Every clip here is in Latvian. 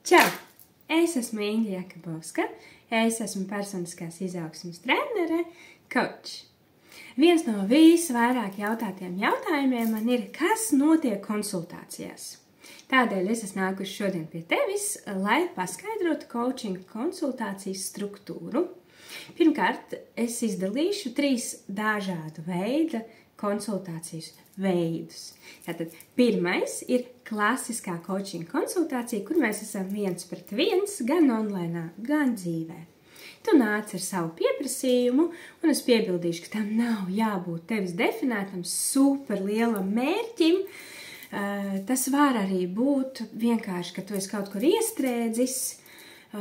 Čau! Es esmu Inga Jakabovska, es esmu personiskās izaugsmes trenere, coach. Viens no visvairāk jautātiem jautājumiem man ir, kas notiek konsultācijās. Tādēļ es esmu nākuši šodien pie tevis, lai paskaidrotu coaching konsultācijas struktūru. Pirmkārt, es izdalīšu 3 dažādu veidu konsultācijas veidus. Tātad pirmais ir klasiskā coaching konsultācija, kur mēs esam 1-1 gan online, gan dzīvē. Tu nāc ar savu pieprasījumu, un es piebildīšu, ka tam nav jābūt tevis definētam superlielam mērķim. Tas var arī būt vienkārši, ka tu esi kaut kur iestrēdzis,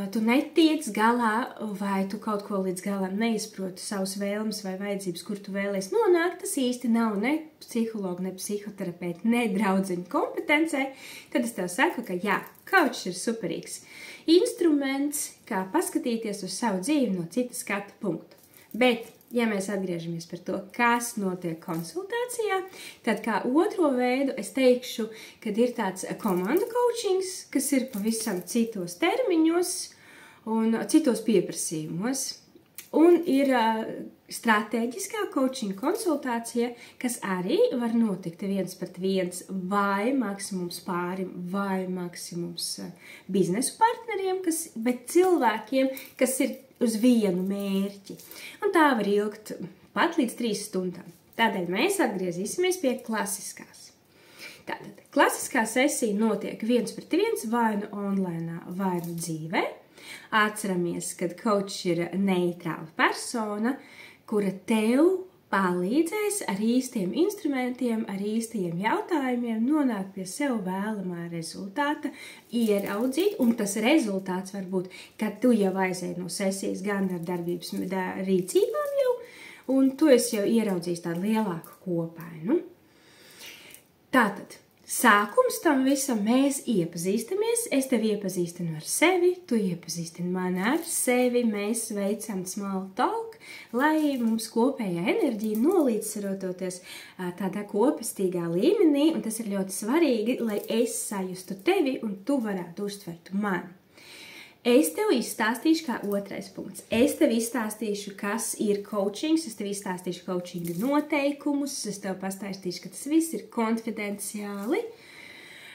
tu netiec galā, vai tu kaut ko līdz galam neizproti savas vēlmes vai vajadzības, kur tu vēlies nonākt. Tas īsti nav ne psihologa, ne psihoterapeita, ne draudzeņu kompetencē. Tad es tev saku, ka jā, coach ir superīgs instruments, kā paskatīties uz savu dzīvi no cita skatu punkta. Bet, ja mēs atgriežamies par to, kas notiek konsultācijā, tad kā otro veidu es teikšu, kad ir tāds komandu coachings, kas ir pavisam citos termiņos un citos pieprasījumos. Un ir stratēģiskā coaching konsultācija, kas arī var notikt 1-1 vai maksimums pārim vai maksimums biznesu partneriem, bet cilvēkiem, kas ir uz vienu mērķi. Un tā var ilgt pat līdz 3 stundām. Tādēļ mēs atgriezīsimies pie klasiskās. Tātad, klasiskā sesija notiek 1-1 vai nu online, vai nu dzīvē. Atceramies, ka coach ir neitrāla persona, kura tev palīdzēs ar īstiem instrumentiem, ar īstiem jautājumiem nonākt pie sev vēlamā rezultāta, ieraudzīt, un tas rezultāts var būt, kad tu jau aizēji no sesijas gan ar darbības rīcībām jau, un tu esi jau ieraudzījis tādu lielāku kopainu. Tātad, sākums tam visam mēs iepazīstamies, es tevi iepazīstinu ar sevi, tu iepazīstini mani ar sevi, mēs veicam small talk, lai mums kopējā enerģija nolīdzsvaroties tādā kopestīgā līmenī, un tas ir ļoti svarīgi, lai es sajustu tevi un tu varētu uztvert mani. Es tev izstāstīšu kā otrais punkts. Es tev izstāstīšu, kas ir coachings, es tev izstāstīšu coachinga noteikumus, es tev pastāstīšu, ka tas viss ir konfidenciāli,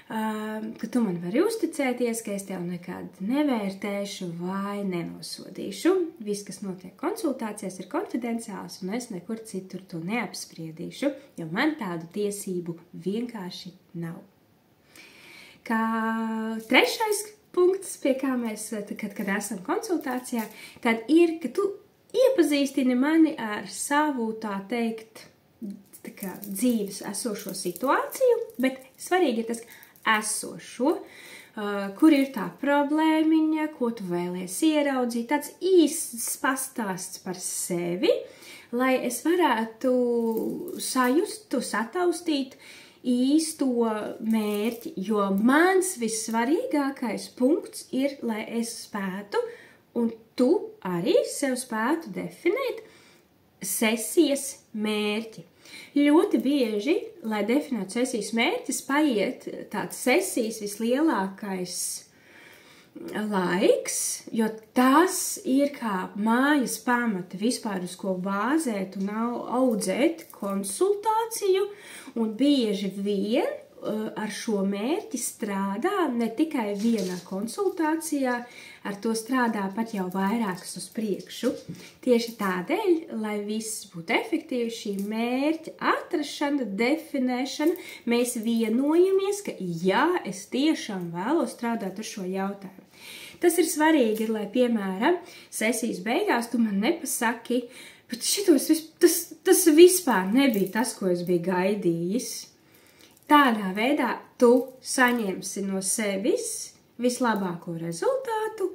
ka tu man vari uzticēties, ka es tev nekad nevērtēšu vai nenosodīšu. Viss, kas notiek konsultācijās, ir konfidenciāls, un es nekur citur to neapspriedīšu, jo man tādu tiesību vienkārši nav. Kā trešais punkts, pie kā mēs, kad esam konsultācijā, tad ir, ka tu iepazīstini mani ar savu, tā teikt, dzīves esošo situāciju, bet svarīgi ir tas, esošo, kur ir tā problēmiņa, ko tu vēlies ieraudzīt, tāds īsts pastāsts par sevi, lai es varētu sajustu, sataustīt īsto mērķi, jo mans vissvarīgākais punkts ir, lai es spētu, un tu arī sev spētu definēt sesijas mērķi. Ļoti bieži, lai definētu sesijas mērķis, paiet tāds sesijas vislielākais laiks, jo tas ir kā mājas pamata vispār, uz ko bāzēt un audzēt konsultāciju, un bieži vien ar šo mērķi strādā ne tikai vienā konsultācijā, ar to strādā pat jau vairākas uz priekšu. Tieši tādēļ, lai viss būtu efektīvi, šī mērķa atrašana, definēšana, mēs vienojamies, ka jā, es tiešām vēlos strādāt ar šo jautājumu. Tas ir svarīgi, lai, piemēram, sesijas beigās tu man nepasaki, bet tas vispār nebija tas, ko es biju gaidījis. Tādā veidā tu saņemsi no sevis vislabāko rezultātu,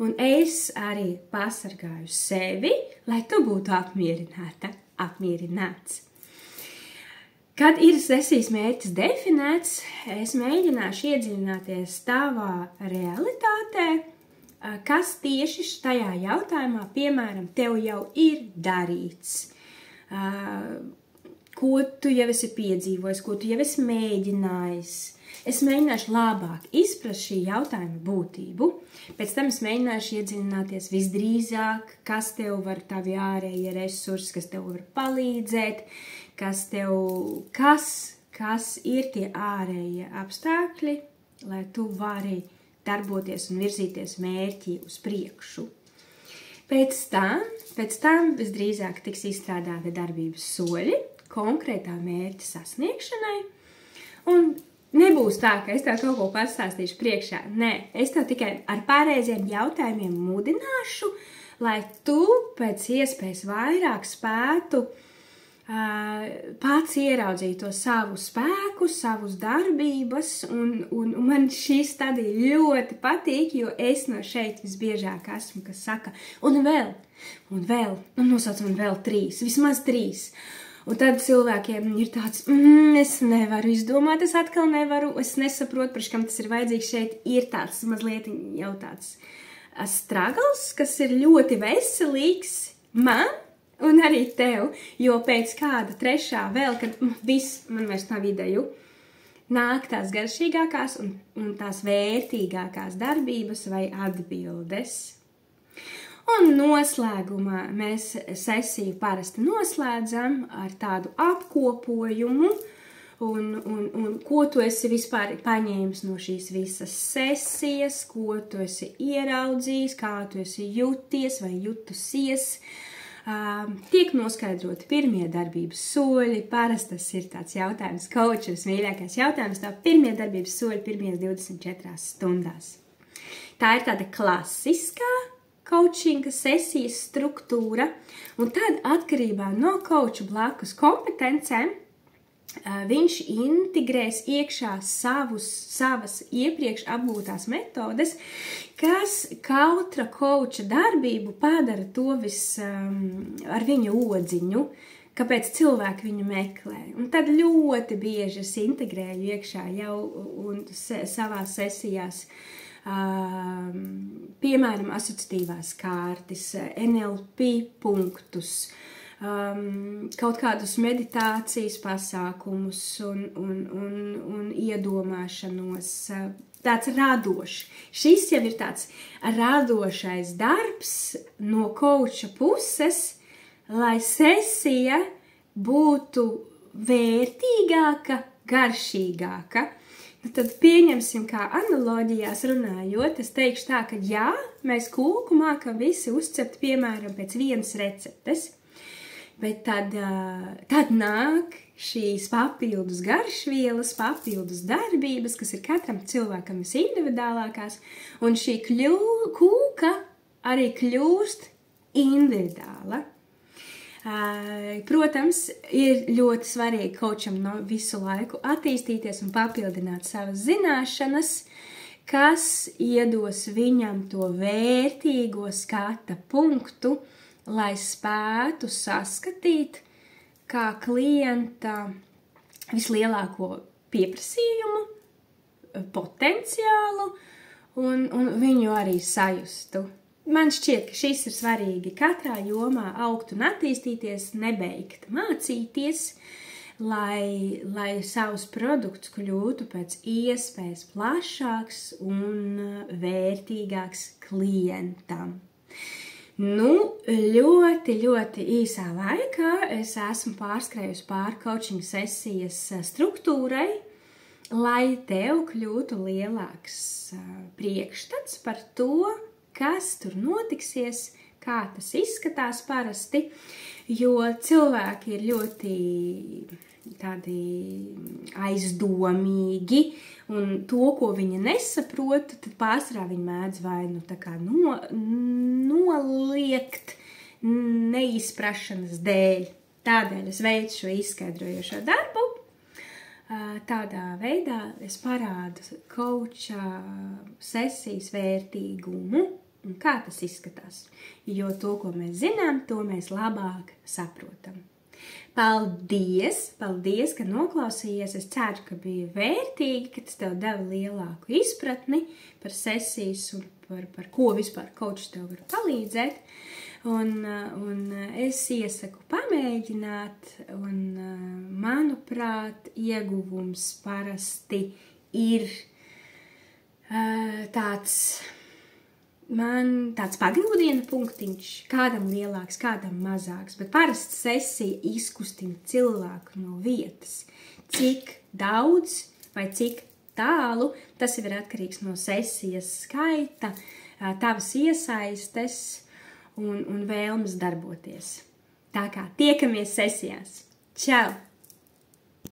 un es arī pasargāju sevi, lai tu būtu apmierināta, apmierināts. Kad ir sesijas mērķis definēts, es mēģināšu iedziļināties tavā realitātē, kas tieši tajā jautājumā, piemēram, tev jau ir darīts, ko tu jau esi piedzīvojis, ko tu jau esi mēģinājis. Es mēģināšu labāk izprast šī jautājuma būtību, pēc tam es mēģināšu iedziļināties visdrīzāk, kas tev var tavi ārējie resursi, kas tev var palīdzēt, kas ir tie ārējie apstākļi, lai tu vari darboties un virzīties mērķi uz priekšu. Pēc tam visdrīzāk tiks izstrādāti darbības soļi konkrētā mērķa sasniegšanai, un nebūs tā, ka es tev kaut ko pastāstīšu priekšā. Nē, es tev tikai ar pareiziem jautājumiem mudināšu, lai tu pēc iespējas vairāk spētu pats ieraudzīt to savu spēku, savus darbības, un man šī stadija ļoti patīk, jo es no šeit visbiežāk esmu, kas saka, un nosauc man vēl 3, vismaz 3. Un tad cilvēkiem ir tāds, es nevaru izdomāt, es atkal nevaru, es nesaprotu, priekš kam tas ir vajadzīgs šeit, ir tāds mazliet jau tāds struggles, kas ir ļoti veselīgs man, un arī tev, jo pēc kāda 3. vēl, kad viss man vairs nav ideju, nāk tās garšīgākās un tās vērtīgākās darbības vai atbildes. Un noslēgumā mēs sesiju parasti noslēdzam ar tādu apkopojumu, un ko tu esi vispār paņēmis no šīs visas sesijas, ko tu esi ieraudzījis, kā tu esi jūties vai jutusies. Tiek noskaidroti pirmie darbības soļi, parasti tas ir tāds jautājums, kočs mīļākais jautājums, tā pirmie darbības soļi pirmajās 24 stundās. Tā ir tāda klasiskā kočinga sesijas struktūra, un tad atkarībā no koču blakus kompetencēm, viņš integrēs iekšā savas iepriekš apgūtās metodes, kas katra koča darbību padara to ar viņa odziņu, kāpēc cilvēki viņu meklē. Un tad ļoti bieži es integrēju iekšā jau un savās sesijās, piemēram, asociatīvās kārtas, NLP punktus, kaut kādus meditācijas pasākumus un iedomāšanos, tāds radošs. Šis jau ir tāds radošais darbs no koča puses, lai sesija būtu vērtīgāka, garšīgāka. Tad pieņemsim, kā analoģijās runājot, es teikšu tā, ka jā, mēs kūku mākam visi uzcept, piemēram, pēc vienas receptes, bet tad nāk šīs papildus garšvielas, papildus darbības, kas ir katram cilvēkam visindividuālākās, un šī kūka arī kļūst individuāla. Protams, ir ļoti svarīgi kočam visu laiku attīstīties un papildināt savas zināšanas, kas iedos viņam to vērtīgo skata punktu, lai spētu saskatīt kā klienta vislielāko pieprasījumu, potenciālu un viņu arī sajustu. Man šķiet, ka šis ir svarīgi katrā jomā augt un attīstīties, nebeigt mācīties, lai savus produktus kļūtu pēc iespējas plašāks un vērtīgāks klientam. Ļoti, ļoti īsā laikā es esmu pārskrējusi pāri coaching sesijas struktūrai, lai tev kļūtu lielāks priekšstats par to, kas tur notiksies, kā tas izskatās parasti, jo cilvēki ir ļoti tādi aizdomīgi, un to, ko viņi nesaprot, tad pārsvarā viņi mēdz vai tā kā noliegt neizprašanas dēļ. Tādēļ es veicu šo izskaidrojošo darbu. Tādā veidā es parādu koča sesijas vērtīgumu un kā tas izskatās. Jo to, ko mēs zinām, to mēs labāk saprotam. Paldies, ka noklausījies. Es ceru, ka bija vērtīgi, ka tas tev deva lielāku izpratni par sesijas un par ko vispār kočs tev var palīdzēt. Un es iesaku pamēģināt, un manuprāt, ieguvums parasti ir tāds pagrūdiena punktiņš, kādam lielāks, kādam mazāks, bet parasti sesija izkustina cilvēku no vietas. Cik daudz vai cik tālu, tas jau ir atkarīgs no sesijas skaita, tavas iesaistes un vēlmes darboties. Tā kā tiekamies sesijās. Čau!